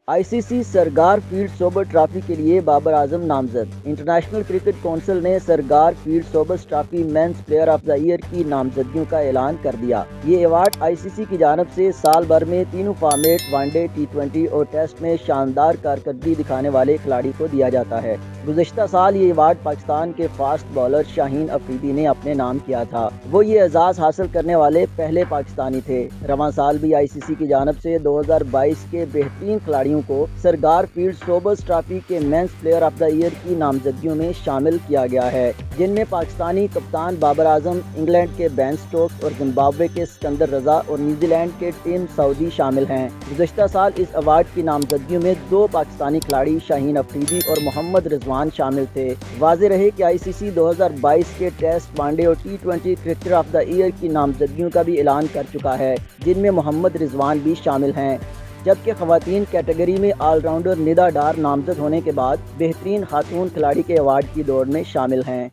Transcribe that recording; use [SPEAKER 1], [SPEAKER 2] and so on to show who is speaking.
[SPEAKER 1] ICC Sir Garfield Sobers trophy के लिए बाबर आजम नामजद। इंटरनेशनल क्रिकेट काउंसिल ने Sir Garfield Sobers trophy men's player of the year की नामजदगियों का ऐलान कर दिया। ये अवार्ड आईसीसी की जानब से साल भर में तीनों फॉर्मेट वनडे, टी20 और टेस्ट में शानदार कारकर्दगी दिखाने वाले खिलाड़ी को दिया जाता है। गुज़श्ता साल ये अवार्ड पाकिस्तान के फास्ट बॉलर शाहीन अफरीदी ने अपने नाम किया था। वो ये एजाज़ हासिल करने वाले पहले पाकिस्तानी थे। रवां साल भी आईसीसी की जानब से 2022 के बेहतरीन खिलाड़ियों को सरगार फील्ड सोबर्स ट्रॉफी के mains player of the year की नामजदगियों में शामिल किया गया है, जिनमें पाकिस्तानी कप्तान बाबर आजम, इंग्लैंड के बेन स्टोक्स और जिम्बाब्वे के सिकंदर रजा और न्यूजीलैंड के टिम साउदी शामिल हैं। गुज़श्ता साल इस अवार्ड की नामजदगियों में 2 पाकिस्तानी खिलाड़ी शाहीन अफरीदी और मोहम्मद रिजवान शामिल थे। वाज़ेह रहे कि आईसीसी 2022 के टेस्ट, वनडे और टी20 क्रिकेटर ऑफ द ईयर की नामजदगियों का भी ऐलान कर चुका है, जिनमें मोहम्मद रिजवान भी शामिल हैं। जबकि खवातीन कैटेगरी में ऑलराउंडर निदा डार नामजद होने के बाद बेहतरीन खातून खिलाड़ी के अवार्ड की दौड़ में शामिल हैं।